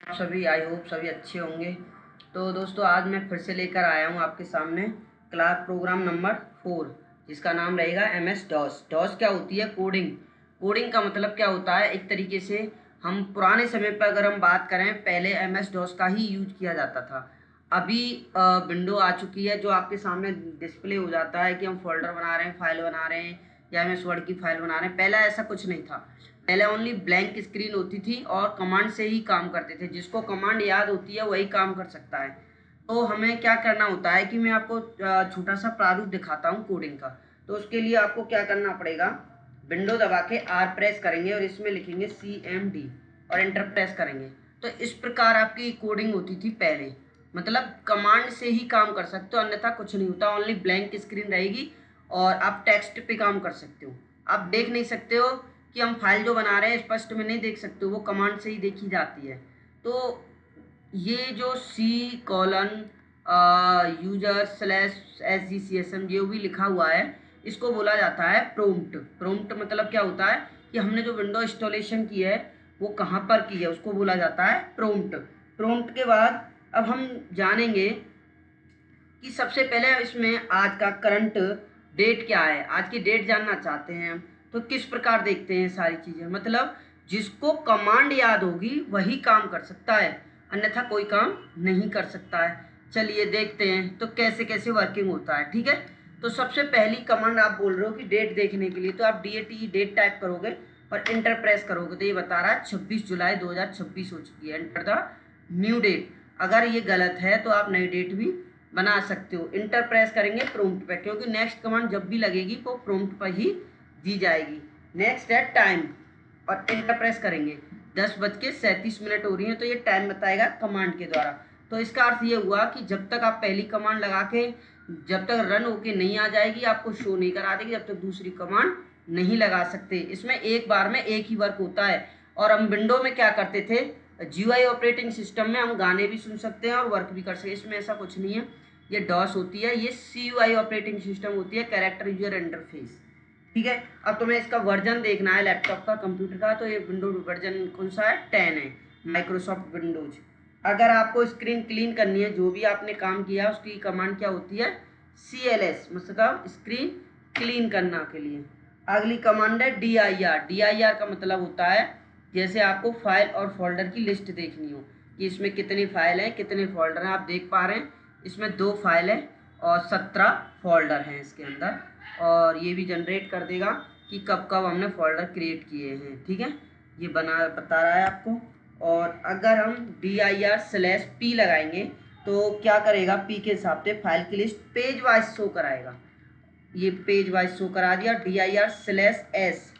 सभी I hope सभी अच्छे होंगे। तो दोस्तों आज मैं फिर से लेकर आया हूँ आपके सामने क्लास प्रोग्राम नंबर 4 जिसका नाम रहेगा MS डॉस। डॉस क्या होती है? कोडिंग। कोडिंग का मतलब क्या होता है? एक तरीके से हम पुराने समय पर अगर हम बात करें, पहले MS डॉस का ही यूज किया जाता था। अभी विंडो आ चुकी है जो आपके सामने डिस्प्ले हो जाता है कि हम फोल्डर बना रहे हैं, फाइल बना रहे हैं या MS वर्ड की फाइल बना रहे हैं। पहले ऐसा कुछ नहीं था। पहले ओनली ब्लैंक स्क्रीन होती थी और कमांड से ही काम करते थे। जिसको कमांड याद होती है वही काम कर सकता है। तो हमें क्या करना होता है कि मैं आपको छोटा सा प्रारूप दिखाता हूँ कोडिंग का। तो उसके लिए आपको क्या करना पड़ेगा, विंडो दबा के R प्रेस करेंगे और इसमें लिखेंगे CMD और एंटर प्रेस करेंगे। तो इस प्रकार आपकी कोडिंग होती थी पहले। मतलब कमांड से ही काम कर सकते हो, अन्यथा कुछ नहीं होता। ओनली ब्लैंक स्क्रीन रहेगी और आप टेक्स्ट पे काम कर सकते हो। आप देख नहीं सकते हो कि हम फाइल जो बना रहे हैं स्पष्ट में नहीं देख सकते हो, वो कमांड से ही देखी जाती है। तो ये जो C:, यूजर स्लैश SGCSM जो भी लिखा हुआ है, इसको बोला जाता है प्रोम्प्ट। प्रोम्प्ट मतलब क्या होता है कि हमने जो विंडो इंस्टॉलेशन की है वो कहाँ पर की है, उसको बोला जाता है प्रोम्प्ट। प्रोम्प्ट के बाद अब हम जानेंगे कि सबसे पहले इसमें आज का करंट डेट क्या है। आज की डेट जानना चाहते हैं हम, तो किस प्रकार देखते हैं सारी चीज़ें। मतलब जिसको कमांड याद होगी वही काम कर सकता है, अन्यथा कोई काम नहीं कर सकता है। चलिए देखते हैं तो कैसे कैसे वर्किंग होता है। ठीक है, तो सबसे पहली कमांड आप बोल रहे हो कि डेट देखने के लिए, तो आप DAT डेट टाइप करोगे और इंटर प्रेस करोगे तो ये बता रहा है 26 जुलाई 2026 हो चुकी है। Enter the new date. अगर ये गलत है तो आप नई डेट भी बना सकते हो। इंटर प्रेस करेंगे प्रोम्प्ट पे, क्योंकि नेक्स्ट कमांड जब भी लगेगी वो प्रोम्प्ट पर ही दी जाएगी। नेक्स्ट है टाइम और इंटर प्रेस करेंगे। 10:37 हो रही है तो ये टाइम बताएगा कमांड के द्वारा। तो इसका अर्थ ये हुआ कि जब तक आप पहली कमांड लगा के जब तक रन होके नहीं आ जाएगी आपको शो नहीं करा देगी, जब तक दूसरी कमांड नहीं लगा सकते। इसमें एक बार में एक ही वर्क होता है। और हम विंडो में क्या करते थे, GUI ऑपरेटिंग सिस्टम में हम गाने भी सुन सकते हैं और वर्क भी कर सकते हैं। इसमें ऐसा कुछ नहीं है। ये डॉस होती है, ये CUI ऑपरेटिंग सिस्टम होती है, कैरेक्टर यूजर इंटरफेस। ठीक है, अब तुम्हें इसका वर्जन देखना है लैपटॉप का, कंप्यूटर का। तो ये विंडोज वर्जन कौन सा है? 10 है, माइक्रोसॉफ्ट विंडोज। अगर आपको स्क्रीन क्लीन करनी है, जो भी आपने काम किया उसकी कमांड क्या होती है? CLS, मतलब स्क्रीन क्लीन करना के लिए। अगली कमांड है DIR। DIR का मतलब होता है जैसे आपको फाइल और फोल्डर की लिस्ट देखनी हो कि इसमें कितनी फाइल हैं कितने फोल्डर हैं। आप देख पा रहे हैं इसमें 2 फाइल है और 17 फोल्डर हैं इसके अंदर। और ये भी जनरेट कर देगा कि कब कब हमने फोल्डर क्रिएट किए हैं। ठीक है, ये बता रहा है आपको। और अगर हम DIR/P लगाएंगे तो क्या करेगा? P के हिसाब से फाइल की लिस्ट पेज वाइज शो कराएगा। ये पेज वाइज शो करा दिया। DIR/S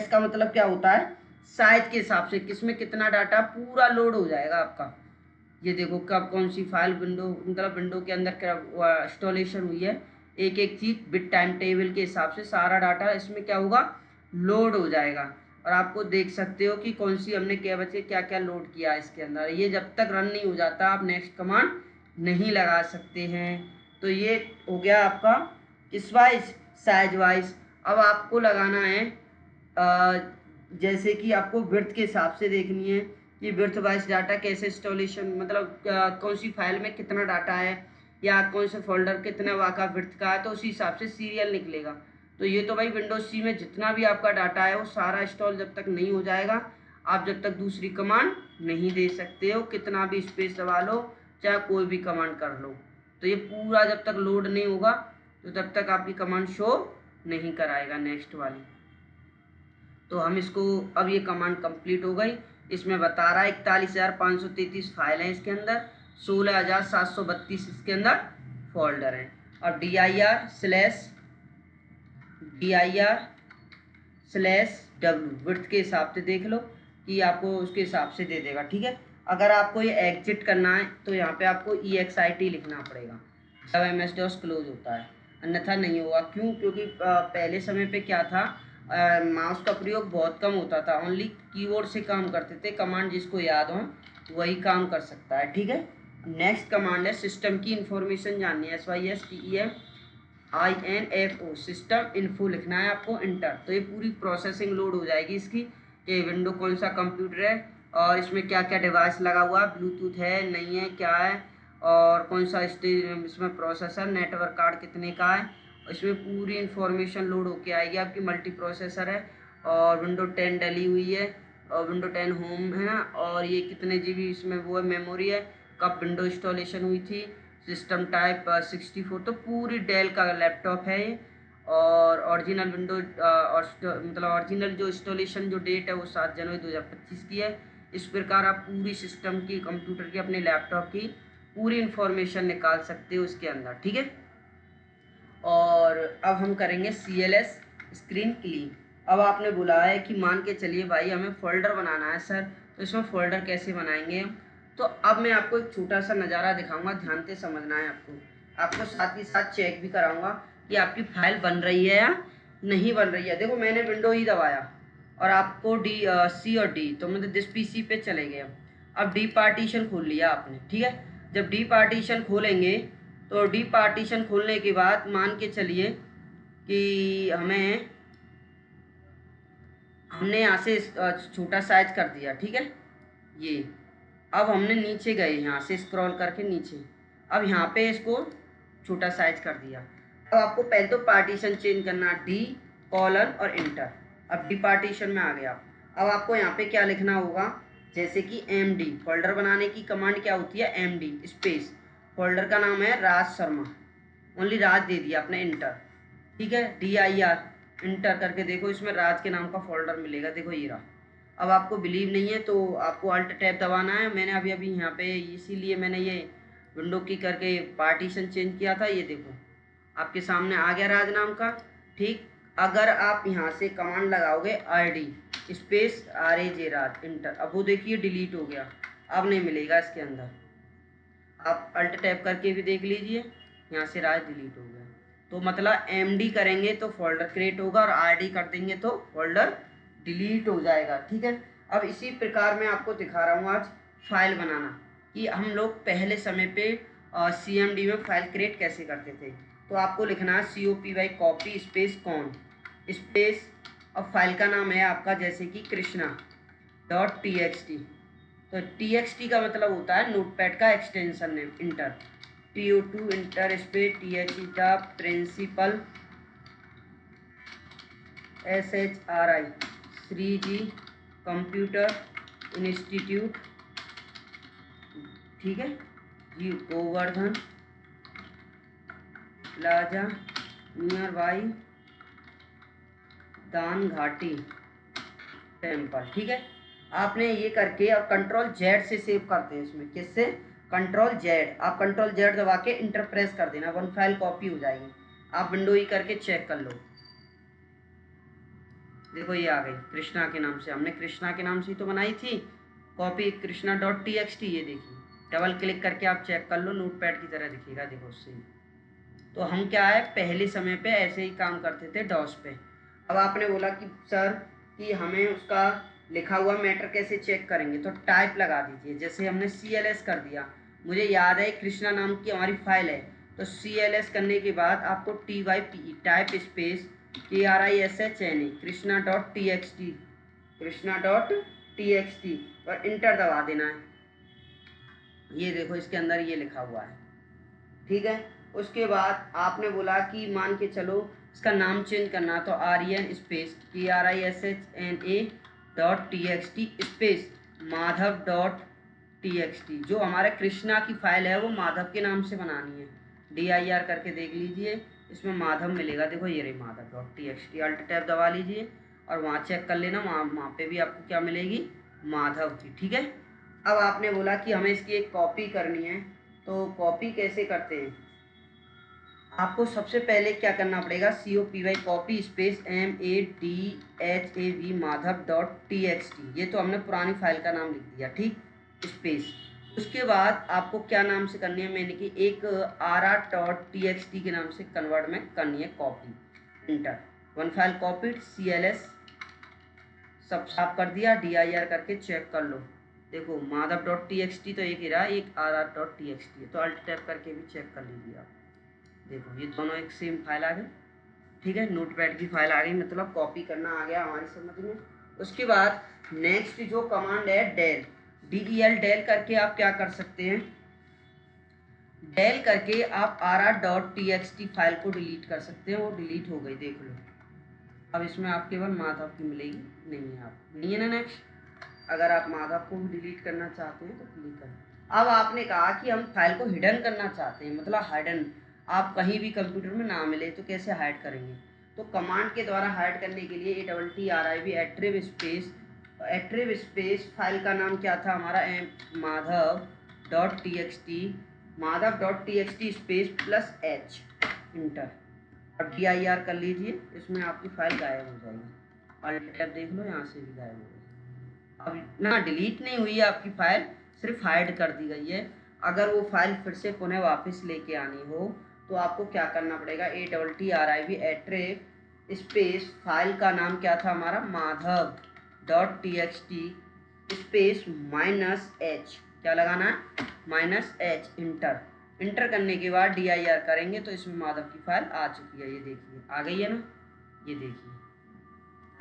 का मतलब क्या होता है? साइज के हिसाब से किसमें कितना डाटा पूरा लोड हो जाएगा आपका। ये देखो कब कौन सी फाइल विंडो, मतलब विंडो के अंदर क्या इंस्टॉलेशन हुई है, एक एक चीज़ बिट टाइम टेबल के हिसाब से सारा डाटा इसमें क्या होगा? लोड हो जाएगा। और आपको देख सकते हो कि कौन सी हमने क्या बचे क्या क्या लोड किया इसके अंदर। ये जब तक रन नहीं हो जाता आप नेक्स्ट कमांड नहीं लगा सकते हैं। तो ये हो गया आपका इस वाइज साइज वाइज। अब आपको लगाना है जैसे कि आपको विड्थ के हिसाब से देखनी है कि विड्थ वाइज डाटा कैसे इंस्टॉलेशन, मतलब कौन सी फाइल में कितना डाटा है या कौन से फोल्डर कितना वाका विड्थ का है, तो उसी हिसाब से सीरियल निकलेगा। तो ये तो भाई विंडोज C में जितना भी आपका डाटा है वो सारा इंस्टॉल जब तक नहीं हो जाएगा आप जब तक दूसरी कमांड नहीं दे सकते हो। कितना भी स्पेस दबा लो चाहे कोई भी कमांड कर लो, तो ये पूरा जब तक लोड नहीं होगा तो तब तक आपकी कमांड शो नहीं कराएगा नेक्स्ट वाली। तो हम इसको, अब ये कमांड कंप्लीट हो गई। इसमें बता रहा है 41,533 फाइल हैं इसके अंदर, 16,732 इसके अंदर फोल्डर हैं। और DIR/W विड्थ के हिसाब से देख लो कि आपको उसके हिसाब से दे देगा। ठीक है, अगर आपको ये एग्जिट करना है तो यहाँ पे आपको EXIT लिखना पड़ेगा जब MS DOS क्लोज होता है, अन्यथा नहीं होगा। क्यों? क्योंकि पहले समय पे क्या था, माउस का प्रयोग बहुत कम होता था, ओनली कीबोर्ड से काम करते थे। कमांड जिसको याद हो वही काम कर सकता है। ठीक है, नेक्स्ट कमांड है सिस्टम की इंफॉर्मेशन जाननी है, SYSTEMINFO सिस्टम इन्फो लिखना है आपको, इंटर। तो ये पूरी प्रोसेसिंग लोड हो जाएगी इसकी कि विंडो कौन सा कंप्यूटर है, और इसमें क्या क्या डिवाइस लगा हुआ है, ब्लूटूथ है नहीं है क्या है, और कौन सा इसमें प्रोसेसर, नेटवर्क कार्ड कितने का है, इसमें पूरी इन्फॉर्मेशन लोड होके आएगी। आपकी मल्टी प्रोसेसर है और विंडो 10 डली हुई है और विंडो 10 होम है ना, और ये कितने जीबी इसमें वो है मेमोरी है, कब विंडो इंस्टॉलेशन हुई थी, सिस्टम टाइप 64। तो पूरी डेल का लैपटॉप है ये। और ओरिजिनल विंडो और मतलब ओरिजिनल जो इंस्टॉलेशन जो डेट है वो 7 जनवरी 2025 की है। इस प्रकार आप पूरी सिस्टम की, कंप्यूटर की, अपने लैपटॉप की पूरी इंफॉर्मेशन निकाल सकते हो उसके अंदर, ठीक है। और अब हम करेंगे CLS स्क्रीन क्लीन। अब आपने बोला है कि मान के चलिए भाई हमें फ़ोल्डर बनाना है सर, तो इसमें फ़ोल्डर कैसे बनाएंगे हम। तो अब मैं आपको एक छोटा सा नज़ारा दिखाऊंगा, ध्यान से समझना है आपको साथ ही साथ चेक भी कराऊंगा कि आपकी फाइल बन रही है या नहीं बन रही है। देखो मैंने विंडो ही दबाया और आपको C और D, तो मतलब दिस PC पे चले गए। अब डी पार्टीशन खोल लिया आपने, ठीक है। जब डी पार्टीशन खोलेंगे तो डी पार्टीशन खोलने के बाद मान के चलिए कि हमने यहाँ से छोटा साइज कर दिया, ठीक है। ये अब हमने नीचे गए, यहाँ से स्क्रॉल करके नीचे, अब यहाँ पे इसको छोटा साइज कर दिया। अब आपको पहले तो पार्टीशन चेंज करना, D कॉलन और इंटर। अब डी पार्टीशन में आ गया। अब आपको यहाँ पे क्या लिखना होगा, जैसे कि MD, फोल्डर बनाने की कमांड क्या होती है, MD स्पेस, फोल्डर का नाम है राज शर्मा, ओनली राज दे दिया अपने, इंटर, ठीक है। DIR इंटर करके देखो, इसमें राज के नाम का फोल्डर मिलेगा, देखो ये रहा। अब आपको बिलीव नहीं है तो आपको अल्ट टैब दबाना है। मैंने अभी अभी यहाँ पे इसीलिए मैंने ये विंडो की करके पार्टीशन चेंज किया था, ये देखो आपके सामने आ गया राज नाम का, ठीक। अगर आप यहाँ से कमांड लगाओगे RD स्पेस RAJ राज इंटर, अब वो देखिए डिलीट हो गया, अब नहीं मिलेगा इसके अंदर। आप अल्ट टैब करके भी देख लीजिए, यहाँ से राज डिलीट हो गया। तो मतलब MD करेंगे तो फोल्डर क्रिएट होगा और RD कर देंगे तो फोल्डर डिलीट हो जाएगा, ठीक है। अब इसी प्रकार मैं आपको दिखा रहा हूँ आज फाइल बनाना, कि हम लोग पहले समय पे CMD में फाइल क्रिएट कैसे करते थे। तो आपको लिखना है COPY copy space con space, अब फाइल का नाम है आपका जैसे कि कृष्णा.txt। तो TXT का मतलब होता है नोटपैड का extension name, enter, TO2 enter space THE the principal SHRI Shri ji computer institute, ठीक है जी, Govardhan plaza nearby Dan Ghati temple, ठीक है। आपने ये करके और Ctrl Z से सेव करते हैं इसमें, किससे, Ctrl Z। आप Ctrl Z दबा के इंटर प्रेस कर देना, वन फाइल कॉपी हो जाएगी। आप विंडो ही करके चेक कर लो, देखो ये आ गई कृष्णा के नाम से, हमने कृष्णा के नाम से ही तो बनाई थी कॉपी, कृष्णा.txt। ये देखिए डबल क्लिक करके आप चेक कर लो, नोटपैड की तरह दिखेगा, देखो उससे। तो हम क्या है पहले समय पे ऐसे ही काम करते थे डॉस पे। अब आपने बोला कि सर कि हमें उसका लिखा हुआ मैटर कैसे चेक करेंगे, तो टाइप लगा दीजिए। जैसे हमने CLS कर दिया, मुझे याद है कृष्णा नाम की हमारी फाइल है, तो CLS करने के बाद आपको TYPE टाइप स्पेस KRISHNA कृष्णा.txt, कृष्णा.txt और इंटर दबा देना है। ये देखो इसके अंदर ये लिखा हुआ है, ठीक है। उसके बाद आपने बोला कि मान के चलो इसका नाम चेंज करना, तो REN स्पेस KRISHNA.txt स्पेस माधव.txt। जो हमारे कृष्णा की फाइल है वो माधव के नाम से बनानी है, DIR करके देख लीजिए, इसमें माधव मिलेगा, देखो ये रही माधव.txt। अल्ट टैब दबा लीजिए और वहाँ चेक कर लेना, वहाँ पे भी आपको क्या मिलेगी, माधव की, ठीक है। अब आपने बोला कि हमें इसकी एक कॉपी करनी है, तो कॉपी कैसे करते हैं, आपको सबसे पहले क्या करना पड़ेगा, COPY कॉपी स्पेस MADHAV माधव.txt, ये तो हमने पुरानी फाइल का नाम लिख दिया, ठीक, स्पेस। उसके बाद आपको क्या नाम से करनी है, मैंने कि एक RR.txt के नाम से कन्वर्ट में करनी है copy, inter, one file copied, CLS सब साफ कर दिया, DIR करके चेक कर लो, देखो माधव.txt तो एक ही रहा, एक RR.txt है, तो अल्ट टैप करके भी चेक कर लीजिए आप, देखो ये दोनों एक सेम फाइल आ गई, ठीक है। नोटपैड की फाइल आ गई, मतलब कॉपी करना आ गया हमारी समझ में। उसके बाद नेक्स्ट जो कमांड है डेल, DEL, डेल करके आप क्या कर सकते हैं, डेल करके आप rr.txt फाइल को डिलीट कर सकते हैं। वो डिलीट हो गई, देख लो। अब इसमें आप केवल माधव की मिलेगी, नहीं है आप नहीं है ना। नेक्स्ट अगर आप माधव को भी डिलीट करना चाहते हैं तो क्लिक करें। अब आपने कहा कि हम फाइल को हिडन करना चाहते हैं, मतलब हाइडन, आप कहीं भी कंप्यूटर में ना मिले तो कैसे हाइड करेंगे। तो कमांड के द्वारा हाइड करने के लिए ATTRIB स्पेस फाइल का नाम क्या था हमारा, माधव.txt स्पेस +H इंटर। अब DIR कर लीजिए, इसमें आपकी फाइल गायब हो जाएगी। और टैब देख लो, यहाँ से भी गायब हो गई। अब ना डिलीट नहीं हुई है आपकी फाइल, सिर्फ हाइड कर दी गई है। अगर वो फाइल फिर से पुनः वापस लेके आनी हो तो आपको क्या करना पड़ेगा, ATTRIB स्पेस फाइल का नाम क्या था हमारा, माधव.txt स्पेस -H, क्या लगाना है, -H इंटर। इंटर करने के बाद DIR करेंगे तो इसमें माधव की फाइल आ चुकी है, ये देखिए आ गई है ना, ये देखिए।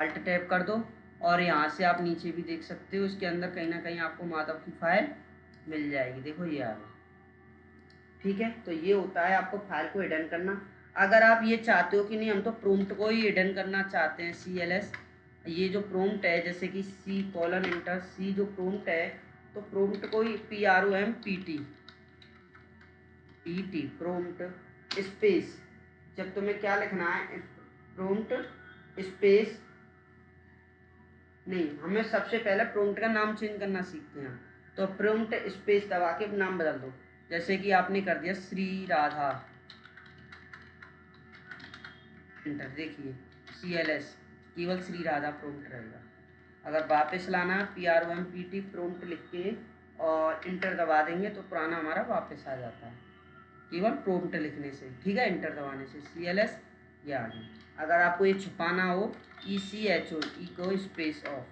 अल्ट टैप कर दो और यहाँ से आप नीचे भी देख सकते हो, इसके अंदर कहीं ना कहीं आपको माधव की फाइल मिल जाएगी, देखो ये आ गई। ठीक है, तो ये होता है आपको फाइल को हिडन करना। अगर आप ये चाहते हो कि नहीं हम तो प्रोम्प्ट को ही हिडन करना चाहते हैं, CLS, ये जो प्रोम्प्ट है जैसे कि C:\इंटर, C जो प्रोम्प्ट है, तो प्रोम्प्ट को ही PROMPT प्रोम्प्ट स्पेस, जब तुम्हें क्या लिखना है, प्रोम्प्ट स्पेस नहीं, हमें सबसे पहले प्रोम्प्ट का नाम चेंज करना सीखते हैं। तो प्रोम्प्ट स्पेस दबा के नाम बदल दो, जैसे कि आपने कर दिया श्री राधा, इंटर। देखिए CLS केवल श्री राधा प्रोम्प्ट रहेगा। अगर वापस लाना PROMPT प्रोम्प्ट लिख के और इंटर दबा देंगे तो पुराना हमारा वापस आ जाता है, केवल प्रोम्प्ट लिखने से। ठीक है, इंटर दबाने से CLS ये आ गया। अगर आपको ये छुपाना हो, ECHO echo space of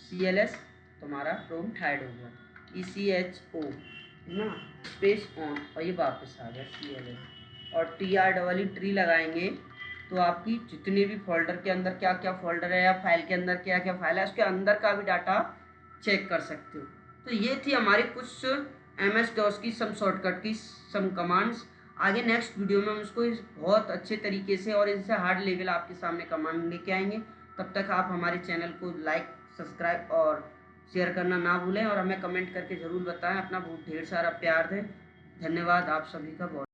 CLS, तुम्हारा प्रोम्प्ट हाइड हो गया, ECHO ना स्पेस ऑन, और ये वापस आ गया CLS। और TREE लगाएंगे तो आपकी जितने भी फोल्डर के अंदर क्या क्या फोल्डर है या फाइल के अंदर क्या क्या फाइल है, उसके अंदर का भी डाटा चेक कर सकते हो। तो ये थी हमारी कुछ MS DOS की सम शॉर्टकट की सम कमांड्स। आगे नेक्स्ट वीडियो में हम इसको बहुत अच्छे तरीके से और इनसे हार्ड लेवल आपके सामने कमांड लेके आएंगे। तब तक आप हमारे चैनल को लाइक, सब्सक्राइब और शेयर करना ना भूलें, और हमें कमेंट करके ज़रूर बताएं। अपना बहुत ढेर सारा प्यार दें। धन्यवाद आप सभी का बहुत।